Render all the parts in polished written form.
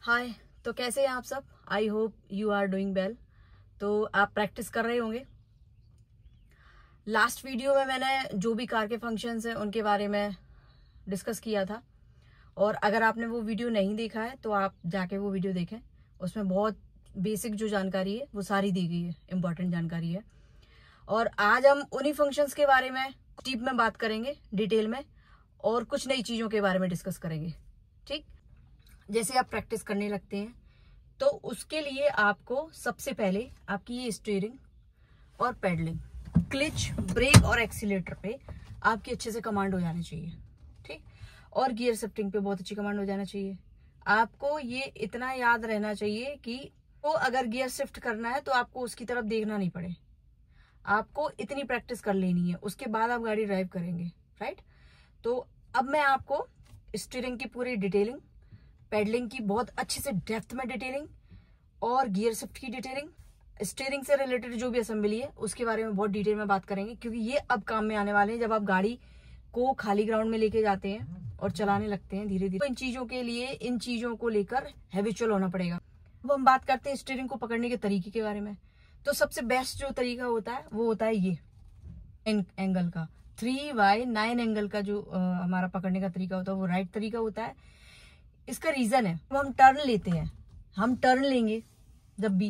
हाय, तो कैसे हैं आप सब। I hope you are doing well. तो आप प्रैक्टिस कर रहे होंगे। लास्ट वीडियो में मैंने जो भी कार के फंक्शंस हैं उनके बारे में डिस्कस किया था, और अगर आपने वो वीडियो नहीं देखा है तो आप जाके वो वीडियो देखें। उसमें बहुत बेसिक जो जानकारी है वो सारी दी गई है, इम्पोर्टेंट जानकारी है। और आज हम उन्हीं फंक्शंस के बारे में डीप में बात करेंगे, डिटेल में, और कुछ नई चीज़ों के बारे में डिस्कस करेंगे। ठीक, जैसे आप प्रैक्टिस करने लगते हैं तो उसके लिए आपको सबसे पहले आपकी ये स्टीयरिंग और पेडलिंग, क्लच, ब्रेक और एक्सीलेटर पे आपकी अच्छे से कमांड हो जानी चाहिए। ठीक, और गियर शिफ्टिंग पे बहुत अच्छी कमांड हो जाना चाहिए। आपको ये इतना याद रहना चाहिए कि तो अगर गियर शिफ्ट करना है तो आपको उसकी तरफ देखना नहीं पड़े। आपको इतनी प्रैक्टिस कर लेनी है, उसके बाद आप गाड़ी ड्राइव करेंगे। राइट, तो अब मैं आपको स्टीयरिंग की पूरी डिटेलिंग, पेडलिंग की बहुत अच्छे से डेप्थ में डिटेलिंग, और गियर शिफ्ट की डिटेलिंग, स्टीयरिंग से रिलेटेड जो भी असेंबली है उसके बारे में बहुत डिटेल में बात करेंगे, क्योंकि ये अब काम में आने वाले हैं जब आप गाड़ी को खाली ग्राउंड में लेके जाते हैं और चलाने लगते हैं धीरे धीरे। तो इन चीजों के लिए, इन चीजों को लेकर हैबिचुअल होना पड़ेगा। अब हम बात करते हैं स्टीयरिंग को पकड़ने के तरीके के बारे में। तो सबसे बेस्ट जो तरीका होता है वो होता है ये एंगल का 3/9 एंगल का जो हमारा पकड़ने का तरीका होता है वो राइट तरीका होता है। इसका रीजन है, जब हम टर्न लेते हैं, हम टर्न लेंगे जब भी,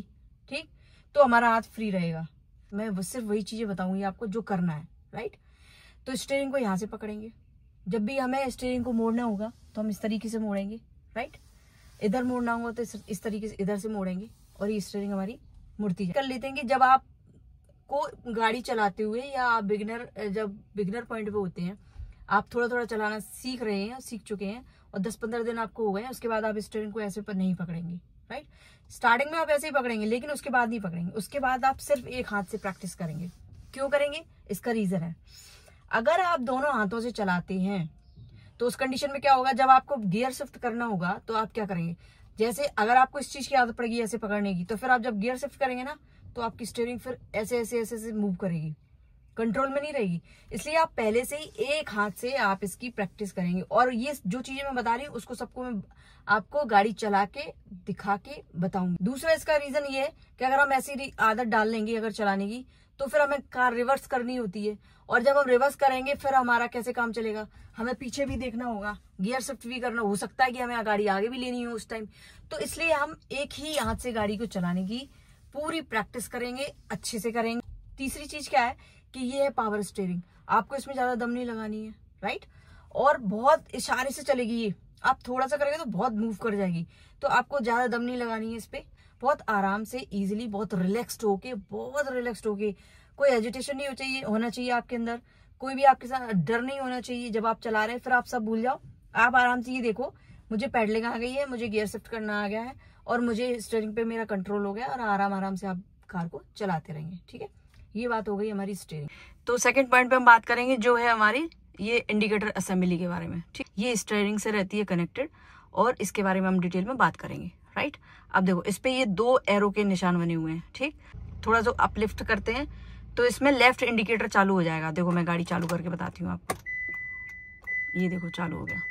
ठीक, तो हमारा हाथ फ्री रहेगा। मैं सिर्फ वही चीजें बताऊंगी आपको जो करना है। राइट, तो स्टीयरिंग को यहाँ से पकड़ेंगे। जब भी हमें स्टीयरिंग को मोड़ना होगा तो हम इस तरीके से मोड़ेंगे। राइट, इधर मोड़ना होगा तो इस तरीके से इधर से मोड़ेंगे और ये स्टीयरिंग हमारी मुड़ती कर लेते हैं। कि जब आप को गाड़ी चलाते हुए, या आप जब बिगिनर पॉइंट पे होते हैं, आप थोड़ा थोड़ा चलाना सीख रहे हैं, सीख चुके हैं, और 10-15 दिन आपको हो गए हैं, उसके बाद आप स्टीयरिंग को ऐसे पर नहीं पकड़ेंगे। राइट, स्टार्टिंग में आप ऐसे ही पकड़ेंगे, लेकिन उसके बाद नहीं पकड़ेंगे। उसके बाद आप सिर्फ एक हाथ से प्रैक्टिस करेंगे। क्यों करेंगे? इसका रीजन है, अगर आप दोनों हाथों से चलाते हैं तो उस कंडीशन में क्या होगा, जब आपको गियर शिफ्ट करना होगा तो आप क्या करेंगे, जैसे अगर आपको इस चीज की आदत पड़ेगी ऐसे पकड़ने की, तो फिर आप जब गियर शिफ्ट करेंगे ना तो आपकी स्टीयरिंग फिर ऐसे ऐसे ऐसे ऐसे मूव करेगी, कंट्रोल में नहीं रहेगी। इसलिए आप पहले से ही एक हाथ से आप इसकी प्रैक्टिस करेंगे। और ये जो चीजें मैं बता रही हूँ उसको सबको मैं आपको गाड़ी चला के दिखा के बताऊंगी। दूसरा इसका रीजन ये है कि अगर हम ऐसी आदत डाल लेंगे अगर चलाने की, तो फिर हमें कार रिवर्स करनी होती है, और जब हम रिवर्स करेंगे फिर हमारा कैसे काम चलेगा, हमें पीछे भी देखना होगा, गियर शिफ्ट भी करना हो सकता है कि हमें गाड़ी आगे भी लेनी हो उस टाइम। तो इसलिए हम एक ही हाथ से गाड़ी को चलाने की पूरी प्रैक्टिस करेंगे, अच्छे से करेंगे। तीसरी चीज क्या है कि ये है पावर स्टीयरिंग। आपको इसमें ज्यादा दम नहीं लगानी है। राइट, और बहुत इशारे से चलेगी ये, आप थोड़ा सा करेंगे तो बहुत मूव कर जाएगी, तो आपको ज्यादा दम नहीं लगानी है इस पे। बहुत आराम से, इजीली, बहुत रिलैक्स्ड होके, कोई एजिटेशन नहीं होना चाहिए आपके अंदर, कोई भी आपके साथ डर नहीं होना चाहिए जब आप चला रहे हैं। फिर आप सब भूल जाओ, आप आराम से ये देखो, मुझे पेडलिंग आ गई है, मुझे गियर शिफ्ट करना आ गया है, और मुझे स्टीयरिंग पे मेरा कंट्रोल हो गया, और आराम से आप कार को चलाते रहेंगे। ठीक है, ये बात हो गई हमारी स्टीयरिंग। तो सेकंड पॉइंट पे हम बात करेंगे जो है हमारी ये इंडिकेटर असेंबली के बारे में। ठीक, ये स्टीयरिंग से रहती है कनेक्टेड, और इसके बारे में हम डिटेल में बात करेंगे। राइट, अब देखो इस पे ये 2 एरो के निशान बने हुए हैं। ठीक, थोड़ा सा अपलिफ्ट करते हैं तो इसमें लेफ्ट इंडिकेटर चालू हो जाएगा। देखो मैं गाड़ी चालू करके बताती हूँ आपको। ये देखो चालू हो गया,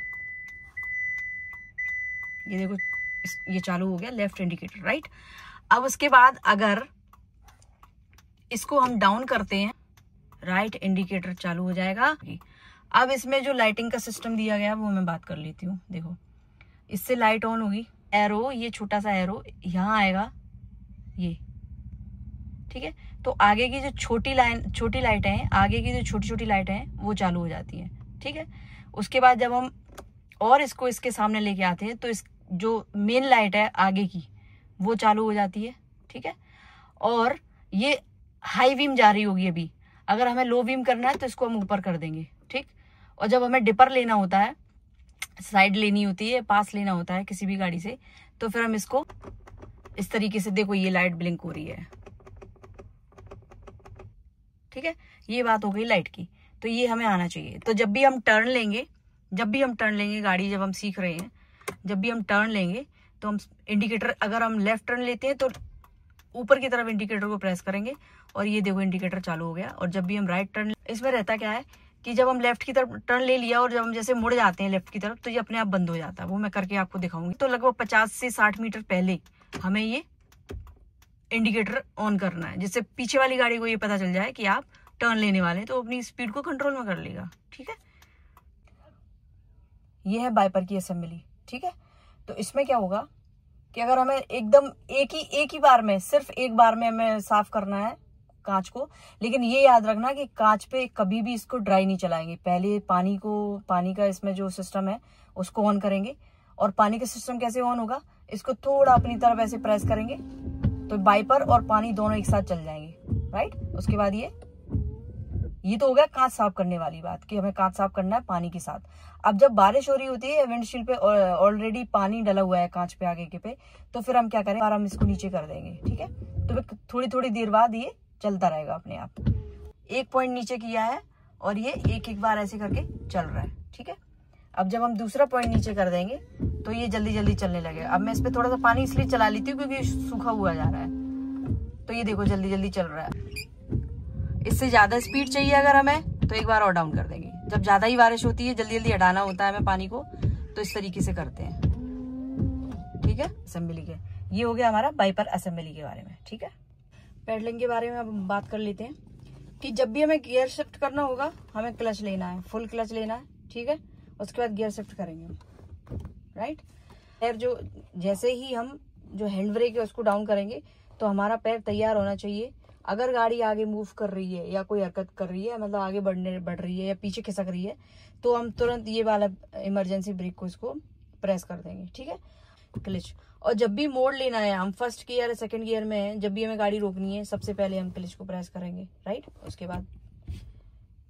ये देखो ये चालू हो गया लेफ्ट इंडिकेटर। राइट, अब उसके बाद अगर इसको हम डाउन करते हैं, राइट इंडिकेटर चालू हो जाएगा। अब इसमें जो लाइटिंग का सिस्टम दिया गया है वो मैं बात कर लेती हूँ। देखो इससे लाइट ऑन होगी, एरो, ये छोटा सा एरो यहाँ आएगा, ये, ठीक है। तो आगे की जो छोटी लाइटें हैं, आगे की जो छोटी छोटी लाइटें हैं वो चालू हो जाती हैं। ठीक है, उसके बाद जब हम और इसको इसके सामने लेके आते हैं तो इस जो मेन लाइट है आगे की वो चालू हो जाती है। ठीक है, और ये हाई बीम जा रही होगी अभी, अगर हमें लो बीम करना है तो इसको हम ऊपर कर देंगे। ठीक, और जब हमें डिपर लेना होता है, साइड लेनी होती है, पास लेना होता है किसी भी गाड़ी से, तो फिर हम इसको इस तरीके से, देखो ये लाइट ब्लिंक हो रही है। ठीक है, ये बात हो गई लाइट की, तो ये हमें आना चाहिए। तो जब भी हम टर्न लेंगे गाड़ी, जब हम सीख रहे हैं, जब भी हम टर्न लेंगे तो हम इंडिकेटर, अगर हम लेफ्ट टर्न लेते हैं तो ऊपर की तरफ इंडिकेटर को प्रेस करेंगे, और ये देखो इंडिकेटर चालू हो गया। और जब भी हम राइट टर्न, इसमें रहता क्या है कि जब हम लेफ्ट की तरफ टर्न ले लिया और जब हम जैसे मुड़ जाते हैं लेफ्ट की तरफ तो ये अपने आप बंद हो जाता है। वो मैं करके आपको दिखाऊंगी। तो लगभग 50 से 60 मीटर पहले हमें ये इंडिकेटर ऑन करना है, जिससे पीछे वाली गाड़ी को ये पता चल जाए कि आप टर्न लेने वाले हैं, तो अपनी स्पीड को कंट्रोल में कर लेगा। ठीक है, ये है वाइपर की असेंबली। ठीक है, तो इसमें क्या होगा कि अगर हमें एकदम एक ही बार में, सिर्फ एक बार में हमें साफ करना है कांच को, लेकिन ये याद रखना कि कांच पे कभी भी इसको ड्राई नहीं चलाएंगे। पहले पानी का इसमें जो सिस्टम है उसको ऑन करेंगे। और पानी का सिस्टम कैसे ऑन होगा, इसको थोड़ा अपनी तरफ ऐसे प्रेस करेंगे तो वाइपर और पानी दोनों एक साथ चल जाएंगे। राइट, उसके बाद ये तो हो गया कांच साफ करने वाली बात कि हमें कांच साफ करना है पानी के साथ। अब जब बारिश हो रही होती है, विंडशील्ड पे ऑलरेडी पानी डला हुआ है कांच पे आगे के पे, तो फिर हम क्या करें, हम इसको नीचे कर देंगे। ठीक है, तो थोड़ी थोड़ी देर बाद ये चलता रहेगा अपने आप। एक पॉइंट नीचे किया है और ये एक बार ऐसे करके चल रहा है। ठीक है, अब जब हम दूसरा पॉइंट नीचे कर देंगे तो ये जल्दी जल्दी चलने लगेगा। अब मैं इस पे थोड़ा सा पानी इसलिए चला लेती हूँ क्योंकि सूखा हुआ जा रहा है। तो ये देखो जल्दी जल्दी चल रहा है। इससे ज्यादा स्पीड चाहिए अगर हमें तो एक बार और डाउन कर देंगे। जब ज्यादा ही बारिश होती है, जल्दी जल्दी हटाना होता है हमें पानी को, तो इस तरीके से करते हैं। ठीक है, असेंबली के ये हो गया हमारा वाइपर असेंबली के बारे में। ठीक है, पेडलिंग के बारे में अब बात कर लेते हैं कि जब भी हमें गियर शिफ्ट करना होगा हमें क्लच लेना है, फुल क्लच लेना है। ठीक है, उसके बाद गियर शिफ्ट करेंगे। राइट, पैर जो जैसे ही हम जो हैंड ब्रेक है उसको डाउन करेंगे तो हमारा पैर तैयार होना चाहिए। अगर गाड़ी आगे मूव कर रही है या कोई हरकत कर रही है, मतलब आगे बढ़ रही है या पीछे खिसक रही है, तो हम तुरंत ये वाला इमरजेंसी ब्रेक को इसको प्रेस कर देंगे। ठीक है, क्लच। और जब भी मोड़ लेना है, हम फर्स्ट गियर या सेकंड गियर में है, जब भी हमें गाड़ी रोकनी है सबसे पहले हम क्लच को प्रेस करेंगे। राइट, उसके बाद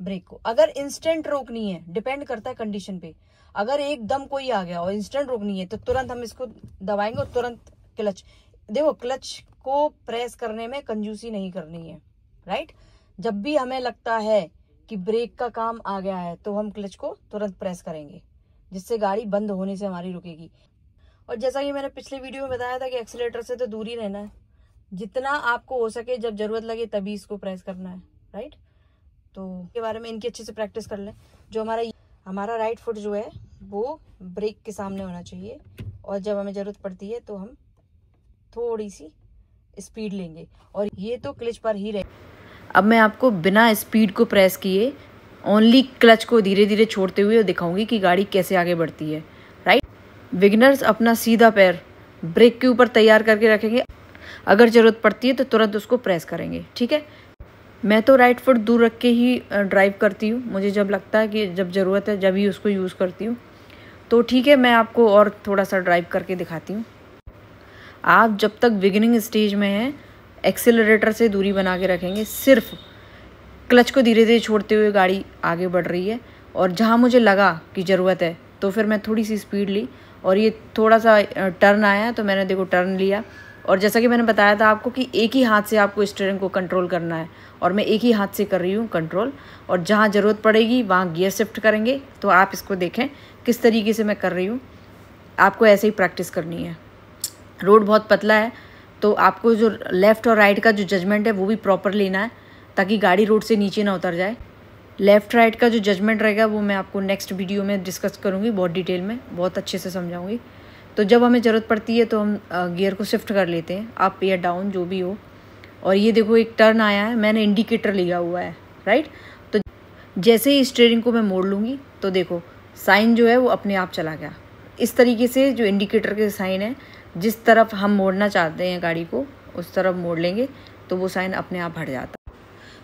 ब्रेक को। अगर इंस्टेंट रोकनी है, डिपेंड करता है कंडीशन पे, अगर एकदम कोई आ गया और इंस्टेंट रोकनी है तो तुरंत हम इसको दबाएंगे और तुरंत क्लच। देखो, क्लच को प्रेस करने में कंजूसी नहीं करनी है। राइट, जब भी हमें लगता है कि ब्रेक का काम आ गया है तो हम क्लच को तुरंत प्रेस करेंगे, जिससे गाड़ी बंद होने से हमारी रुकेगी। और जैसा कि मैंने पिछले वीडियो में बताया था कि एक्सीलेटर से तो दूर ही रहना है, जितना आपको हो सके, जब जरूरत लगे तभी इसको प्रेस करना है। राइट, तो के बारे में इनकी अच्छे से प्रैक्टिस कर लें। जो हमारा राइट फुट जो है वो ब्रेक के सामने होना चाहिए, और जब हमें जरूरत पड़ती है तो हम थोड़ी सी स्पीड लेंगे, और ये तो क्लच पर ही रहे। अब मैं आपको बिना स्पीड को प्रेस किए ओनली क्लच को धीरे धीरे छोड़ते हुए दिखाऊंगी कि गाड़ी कैसे आगे बढ़ती है। राइट, बिगिनर्स अपना सीधा पैर ब्रेक के ऊपर तैयार करके रखेंगे, अगर जरूरत पड़ती है तो तुरंत उसको प्रेस करेंगे। ठीक है, मैं तो राइट फुट दूर रख के ही ड्राइव करती हूँ। मुझे जब लगता है कि जब ज़रूरत है जब ही उसको यूज़ करती हूँ। तो ठीक है, मैं आपको और थोड़ा सा ड्राइव करके दिखाती हूँ। आप जब तक बिगिनिंग स्टेज में हैं, एक्सेलरेटर से दूरी बना के रखेंगे, सिर्फ क्लच को धीरे धीरे छोड़ते हुए गाड़ी आगे बढ़ रही है। और जहाँ मुझे लगा कि ज़रूरत है तो फिर मैं थोड़ी सी स्पीड ली, और ये थोड़ा सा टर्न आया तो मैंने देखो टर्न लिया। और जैसा कि मैंने बताया था आपको कि एक ही हाथ से आपको स्टीयरिंग को कंट्रोल करना है, और मैं एक ही हाथ से कर रही हूँ कंट्रोल। और जहाँ ज़रूरत पड़ेगी वहाँ गियर शिफ्ट करेंगे। तो आप इसको देखें किस तरीके से मैं कर रही हूँ, आपको ऐसे ही प्रैक्टिस करनी है। रोड बहुत पतला है तो आपको जो लेफ़्ट और राइट का जो जजमेंट है वो भी प्रॉपर लेना है, ताकि गाड़ी रोड से नीचे ना उतर जाए। लेफ़्ट राइट का जो जजमेंट रहेगा वो मैं आपको नेक्स्ट वीडियो में डिस्कस करूँगी, बहुत डिटेल में, बहुत अच्छे से समझाऊँगी। तो जब हमें ज़रूरत पड़ती है तो हम गियर को शिफ्ट कर लेते हैं, अप या डाउन जो भी हो। और ये देखो एक टर्न आया है, मैंने इंडिकेटर लिया हुआ है। राइट, तो जैसे ही स्टीयरिंग को मैं मोड़ लूँगी तो देखो साइन जो है वो अपने आप चला गया। इस तरीके से जो इंडिकेटर के साइन है, जिस तरफ हम मोड़ना चाहते हैं गाड़ी को उस तरफ मोड़ लेंगे तो वो साइन अपने आप हट जाता है।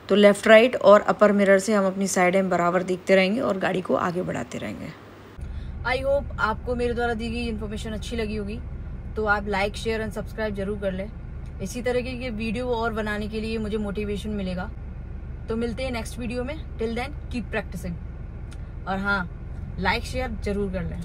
तो लेफ़्ट राइट और अपर मिरर से हम अपनी साइड में बराबर देखते रहेंगे और गाड़ी को आगे बढ़ाते रहेंगे। आई होप आपको मेरे द्वारा दी गई इन्फॉर्मेशन अच्छी लगी होगी, तो आप लाइक शेयर एंड सब्सक्राइब जरूर कर लें। इसी तरह के वीडियो और बनाने के लिए मुझे मोटिवेशन मिलेगा। तो मिलते हैं नेक्स्ट वीडियो में। टिल देन कीप प्रैक्टिसिंग, और हाँ, लाइक शेयर जरूर कर लें।